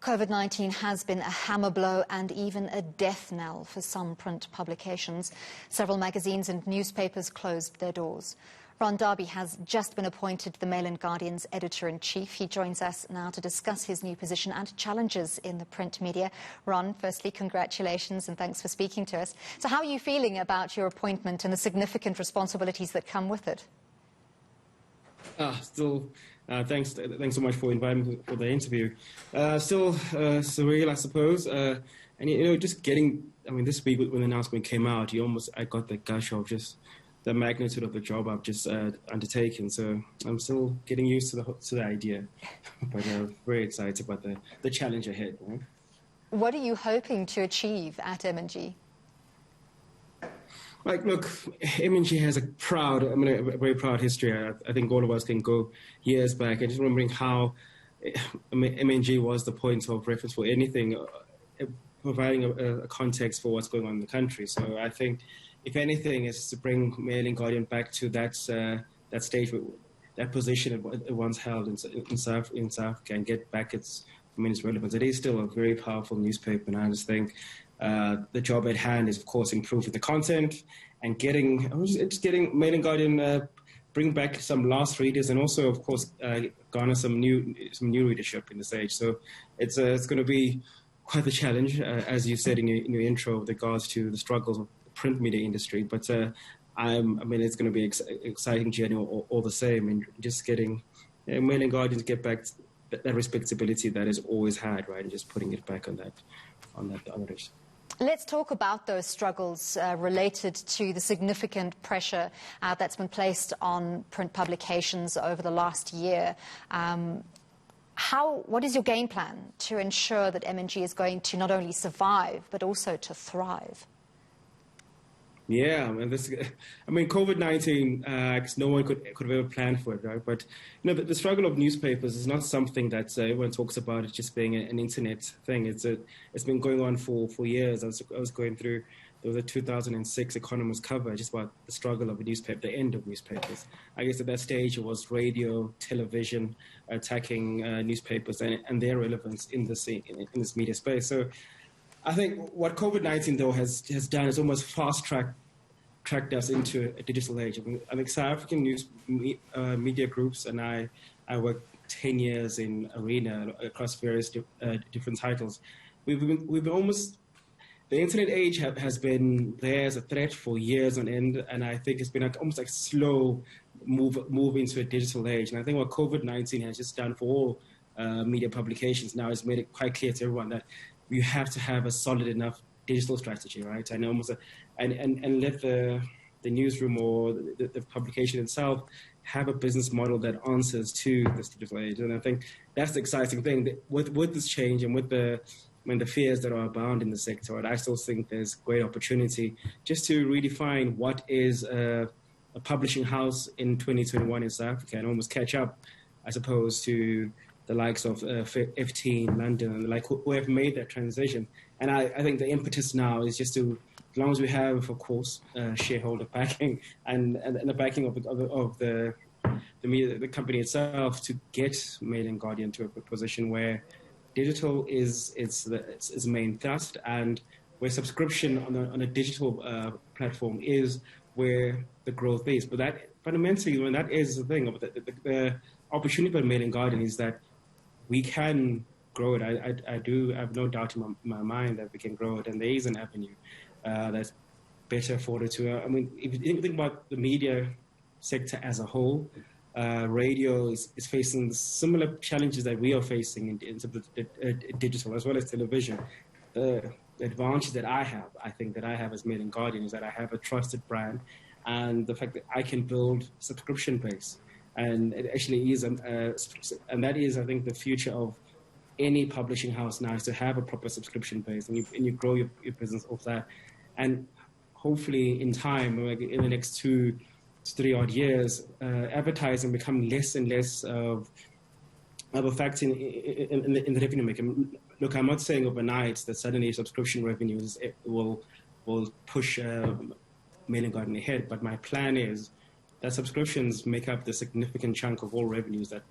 COVID-19 has been a hammer blow and even a death knell for some print publications. Several magazines and newspapers closed their doors. Ron Darby has just been appointed the Mail and Guardian's editor-in-chief. He joins us now to discuss his new position and challenges in the print media. Ron, firstly, congratulations and thanks for speaking to us. So how are you feeling about your appointment and the significant responsibilities that come with it? Thanks so much for inviting me for the interview. Still surreal, I suppose. And just getting, this week when the announcement came out, I got the gush of just the magnitude of the job I've just undertaken. So I'm still getting used to the idea, but very excited about the challenge ahead. You know? What are you hoping to achieve at M&G? Look, eNCA has a very proud history. I think all of us can go years back and just remembering how eNCA was the point of reference for anything, providing a context for what's going on in the country. So I think, if anything, is to bring Mail and Guardian back to that stage, that position it once held in South Africa, and get back its relevance. It is still a very powerful newspaper, and I just think the job at hand is, of course, improving the content and getting Mail and Guardian bring back some lost readers, and also, of course, garner some new readership in this age. So it's going to be quite the challenge, as you said in your intro, with regards to the struggles of the print media industry. But it's going to be exciting journey all the same, and just getting Mail and Guardian to get back that respectability that it's always had, right, and just putting it back on that honorish. Let's talk about those struggles related to the significant pressure that's been placed on print publications over the last year. What is your game plan to ensure that M&G is going to not only survive but also to thrive? Yeah, COVID-19, no one could have ever planned for it, right? But the struggle of newspapers is not something that everyone talks about it just being an internet thing. It's been going on for years. I was going through, there was a 2006 Economist cover just about the struggle of a newspaper, the end of newspapers. I guess at that stage it was radio, television attacking newspapers and their relevance in this media space. So I think what COVID-19, though, has done is almost fast-tracked us into a digital age. I think South African news media groups, and I worked 10 years in Arena across various different titles. We've been almost, the internet age has been there as a threat for years on end, and I think it's been almost like a slow move into a digital age. And I think what COVID-19 has just done for all media publications now is made it quite clear to everyone that you have to have a solid enough digital strategy, right? And almost and let the newsroom or the publication itself have a business model that answers to this digital age. And I think that's the exciting thing with this change, and with the fears that are abound in the sector. And I still think there's great opportunity just to redefine what is a publishing house in 2021 in South Africa, and almost catch up, I suppose, to the likes of FT in London and who have made that transition. And I think the impetus now is just to, as long as we have, of course, shareholder backing and the backing of the media, the company itself, to get Mail and Guardian to a position where digital is its main thrust, and where subscription on a digital platform is where the growth is. But that fundamentally, that is the thing. The opportunity for Mail and Guardian is that we can grow it. I have no doubt in my mind that we can grow it, and there is an avenue that's better for it to. If you think about the media sector as a whole, radio is facing similar challenges that we are facing in terms of digital as well as television. The advantage that I think that I have as Mail and Guardian is that I have a trusted brand, and the fact that I can build subscription base. And it actually is, and that is, I think, the future of any publishing house now, is to have a proper subscription base, and you grow your business off that. And hopefully, in time, in the next 2 to 3 odd years, advertising become less and less of a factor in the revenue making. Look, I'm not saying overnight that suddenly subscription revenues will push Mail and Guardian ahead, but my plan is that subscriptions make up the significant chunk of all revenues that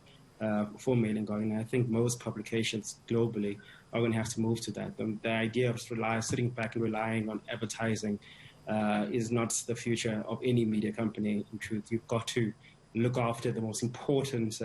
for Mail and Guardian. I think most publications globally are going to have to move to that. The idea of sitting back and relying on advertising is not the future of any media company. In truth, you've got to look after the most important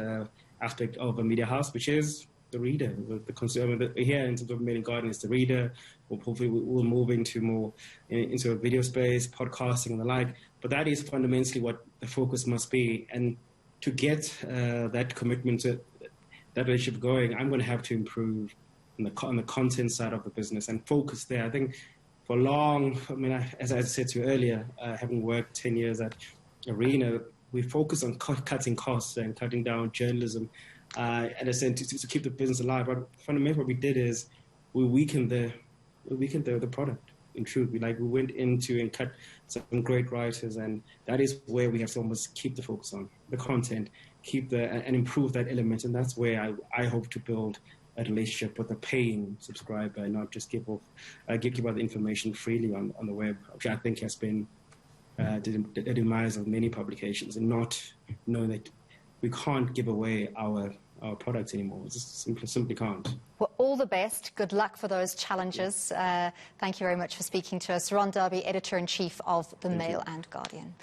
aspect of a media house, which is the reader, the consumer. Here in terms of Mail and Guardian is the reader. Hopefully we'll move into a video space, podcasting and the like. But that is fundamentally what the focus must be. And to get that commitment, that relationship going, I'm going to have to improve on the content side of the business and focus there. I think for long, as I said to you earlier, having worked 10 years at Arena, we focus on cutting costs and cutting down journalism, and a sense to keep the business alive. But fundamentally, what we did is we weakened the product. In truth, we went into and cut some great writers, and that is where we have to almost keep the focus on the content, and improve that element, and that's where I hope to build a relationship with a paying subscriber, and not just give out the information freely on the web, which I think has been the demise of many publications, and not knowing that we can't give away our products anymore. We just simply can't. Well, all the best. Good luck for those challenges. Thank you very much for speaking to us. Ron Darby, Editor-in-Chief of the Mail and Guardian.